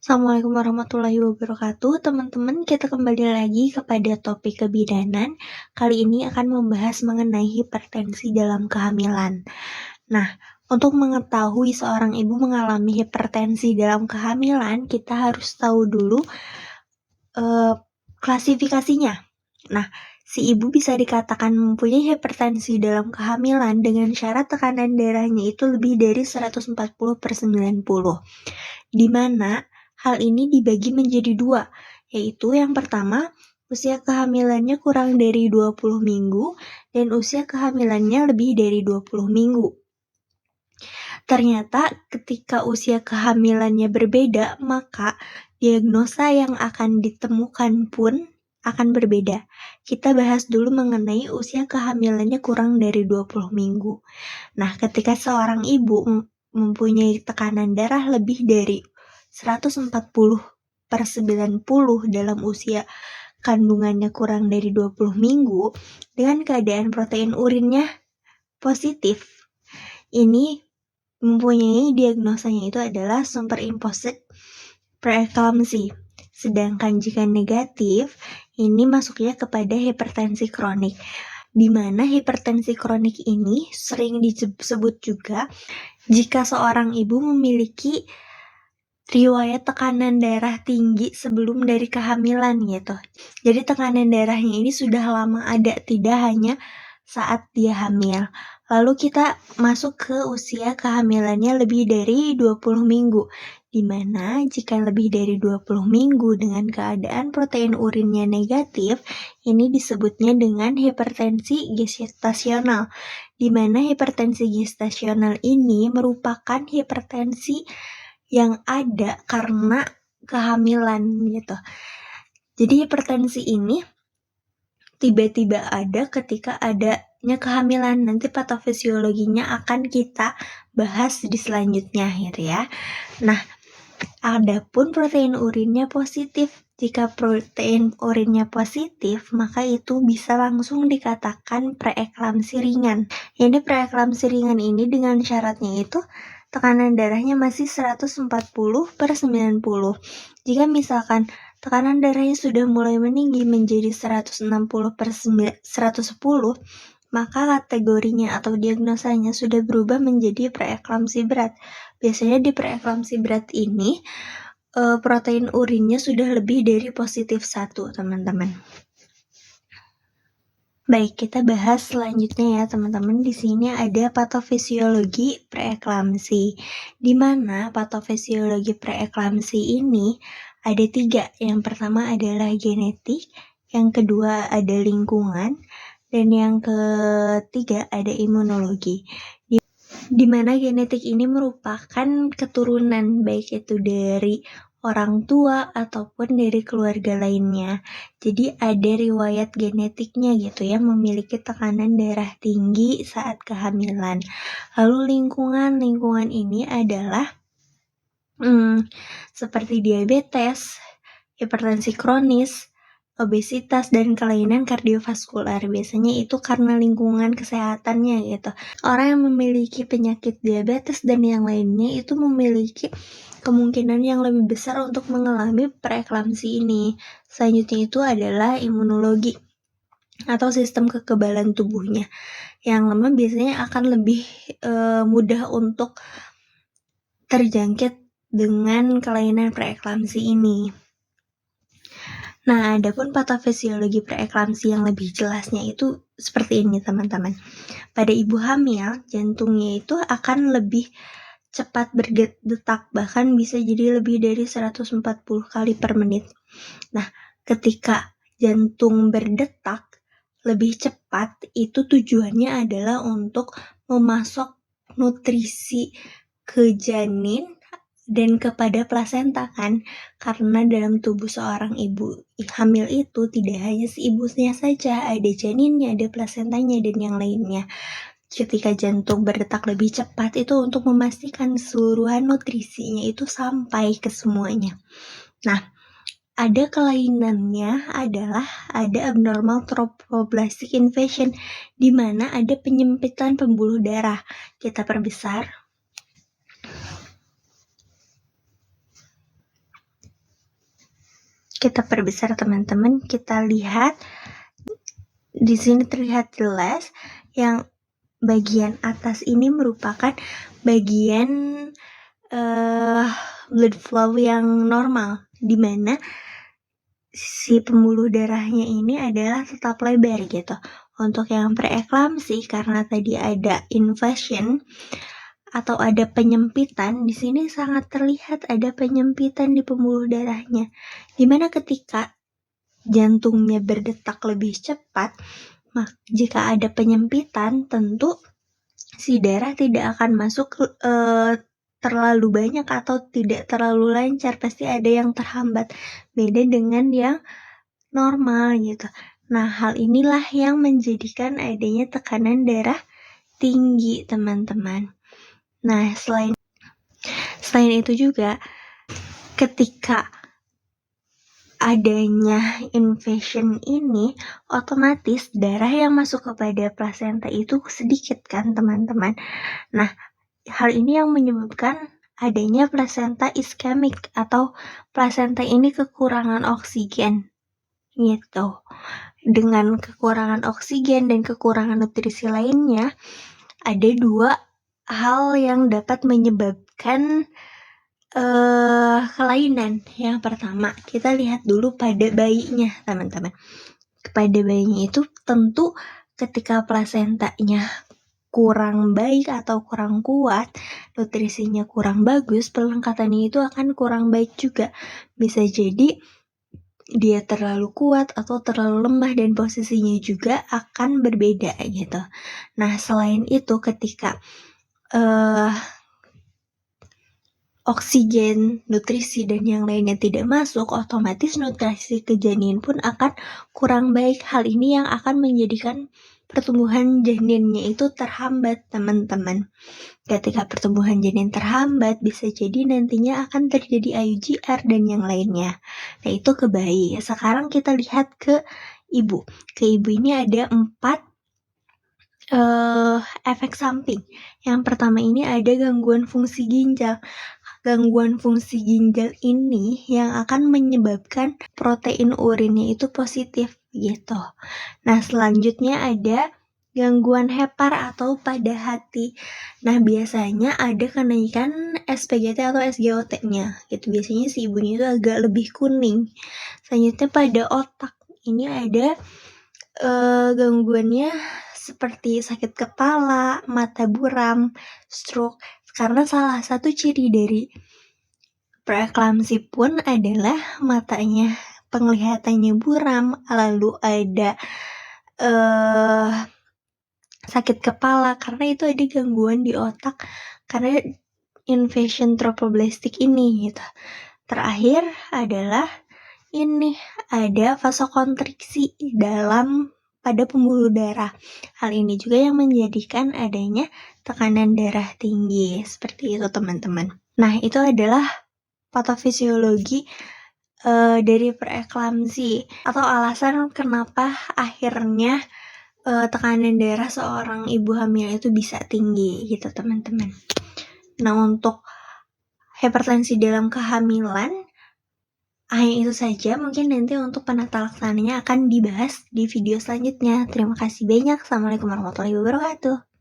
Assalamualaikum warahmatullahi wabarakatuh. Teman-teman, kita kembali lagi kepada topik kebidanan. Kali ini akan membahas mengenai hipertensi dalam kehamilan. Nah, untuk mengetahui seorang ibu mengalami hipertensi dalam kehamilan, kita harus tahu dulu klasifikasinya. Nah, si ibu bisa dikatakan mempunyai hipertensi dalam kehamilan dengan syarat tekanan darahnya itu lebih dari 140/90, di mana hal ini dibagi menjadi dua, yaitu yang pertama, usia kehamilannya kurang dari 20 minggu dan usia kehamilannya lebih dari 20 minggu. Ternyata ketika usia kehamilannya berbeda, maka diagnosa yang akan ditemukan pun akan berbeda. Kita bahas dulu mengenai usia kehamilannya kurang dari 20 minggu. Nah, ketika seorang ibu mempunyai tekanan darah lebih dari 140/90 dalam usia kandungannya kurang dari 20 minggu dengan keadaan protein urinnya positif, ini mempunyai diagnosanya itu adalah superimposed preeclampsia. Sedangkan jika negatif, ini masuknya kepada hipertensi kronik, di mana hipertensi kronik ini sering disebut juga jika seorang ibu memiliki riwayat tekanan darah tinggi sebelum dari kehamilan gitu. Jadi tekanan darahnya ini sudah lama ada, tidak hanya saat dia hamil. Lalu kita masuk ke usia kehamilannya lebih dari 20 minggu, di mana jika lebih dari 20 minggu dengan keadaan protein urinnya negatif, ini disebutnya dengan hipertensi gestasional, di mana hipertensi gestasional ini merupakan hipertensi yang ada karena kehamilan gitu. Jadi hipertensi ini tiba-tiba ada ketika adanya kehamilan. Nanti patofisiologinya akan kita bahas di selanjutnya gitu ya. Nah, adapun protein urinnya positif. Jika protein urinnya positif, maka itu bisa langsung dikatakan preeklamsi ringan. Ini preeklamsi ringan ini dengan syaratnya itu tekanan darahnya masih 140/90. Jika misalkan tekanan darahnya sudah mulai meninggi menjadi 160/110, maka kategorinya atau diagnosanya sudah berubah menjadi preeklamsi berat. Biasanya di preeklamsi berat ini protein urinnya sudah lebih dari positif 1, teman-teman. Baik, kita bahas selanjutnya ya teman-teman. Di sini ada patofisiologi preeklamsi, di mana patofisiologi preeklamsi ini ada 3. Yang pertama adalah genetik, yang kedua ada lingkungan, dan yang ketiga ada imunologi. Di mana genetik ini merupakan keturunan, baik itu dari orang tua ataupun dari keluarga lainnya. Jadi ada riwayat genetiknya gitu ya, memiliki tekanan darah tinggi saat kehamilan. Lalu lingkungan ini adalah seperti diabetes, hipertensi kronis, obesitas, dan kelainan kardiovaskular. Biasanya itu karena lingkungan kesehatannya gitu. Orang yang memiliki penyakit diabetes dan yang lainnya itu memiliki kemungkinan yang lebih besar untuk mengalami preeklamsi ini. Selanjutnya itu adalah imunologi atau sistem kekebalan tubuhnya. Yang lemah biasanya akan lebih mudah untuk terjangkit dengan kelainan preeklamsi ini. Nah, adapun patofisiologi preeklamsi yang lebih jelasnya itu seperti ini teman-teman. Pada ibu hamil, jantungnya itu akan lebih cepat berdetak, bahkan bisa jadi lebih dari 140 kali per menit. Nah, ketika jantung berdetak lebih cepat, itu tujuannya adalah untuk memasok nutrisi ke janin dan kepada plasenta kan, karena dalam tubuh seorang ibu hamil itu tidak hanya si ibunya saja, ada janinnya, ada plasentanya, dan yang lainnya. Ketika jantung berdetak lebih cepat itu untuk memastikan keseluruhan nutrisinya itu sampai ke semuanya. Nah, ada kelainannya adalah ada abnormal trophoblastic invasion, di mana ada penyempitan pembuluh darah. Kita perbesar. Kita perbesar teman-teman, kita lihat di sini terlihat jelas yang bagian atas ini merupakan bagian blood flow yang normal, di mana si pembuluh darahnya ini adalah tetap lebar gitu. Untuk yang preeklamsi, karena tadi ada invasion atau ada penyempitan, di sini sangat terlihat ada penyempitan di pembuluh darahnya. Dimana ketika jantungnya berdetak lebih cepat, jika ada penyempitan, tentu si darah tidak akan masuk terlalu banyak atau tidak terlalu lancar, pasti ada yang terhambat. Beda dengan yang normal gitu. Nah, hal inilah yang menjadikan adanya tekanan darah tinggi, teman-teman. Nah, selain itu juga ketika adanya invasion ini, otomatis darah yang masuk kepada plasenta itu sedikit kan, teman-teman. Nah, hal ini yang menyebabkan adanya plasenta iskemik atau plasenta ini kekurangan oksigen gitu. Dengan kekurangan oksigen dan kekurangan nutrisi lainnya, ada dua hal yang dapat menyebabkan kelainan. Yang pertama, kita lihat dulu pada bayinya, teman-teman. Pada bayinya itu tentu ketika plasentanya kurang baik atau kurang kuat, nutrisinya kurang bagus, pelengkapannya itu akan kurang baik juga. Bisa jadi dia terlalu kuat atau terlalu lemah dan posisinya juga akan berbeda gitu. Nah, selain itu ketika oksigen, nutrisi, dan yang lainnya tidak masuk, otomatis nutrisi ke janin pun akan kurang baik. Hal ini yang akan menjadikan pertumbuhan janinnya itu terhambat, teman-teman. Ketika pertumbuhan janin terhambat, bisa jadi nantinya akan terjadi IUGR dan yang lainnya. Nah, itu ke bayi. Sekarang kita lihat ke ibu. Ke ibu ini ada 4 efek samping. Yang pertama ini ada gangguan fungsi ginjal. Gangguan fungsi ginjal ini yang akan menyebabkan protein urinnya itu positif gitu. Nah, selanjutnya ada gangguan hepar atau pada hati. Nah, biasanya ada kenaikan SPGT atau SGOT-nya gitu. Biasanya si ibunya itu agak lebih kuning. Selanjutnya pada otak ini ada gangguannya seperti sakit kepala, mata buram, stroke. Karena salah satu ciri dari preeklamsi pun adalah matanya, penglihatannya buram, lalu ada sakit kepala karena itu ada gangguan di otak karena invasion trophoblastik ini gitu. Terakhir adalah ini ada vasokonstriksi pada pembuluh darah. Hal ini juga yang menjadikan adanya tekanan darah tinggi. Seperti itu, teman-teman. Nah, itu adalah patofisiologi dari preeklamsi atau alasan kenapa akhirnya tekanan darah seorang ibu hamil itu bisa tinggi gitu, teman-teman. Nah, untuk hipertensi dalam kehamilan hanya itu saja, mungkin nanti untuk penata laksananya akan dibahas di video selanjutnya. Terima kasih banyak. Assalamualaikum warahmatullahi wabarakatuh.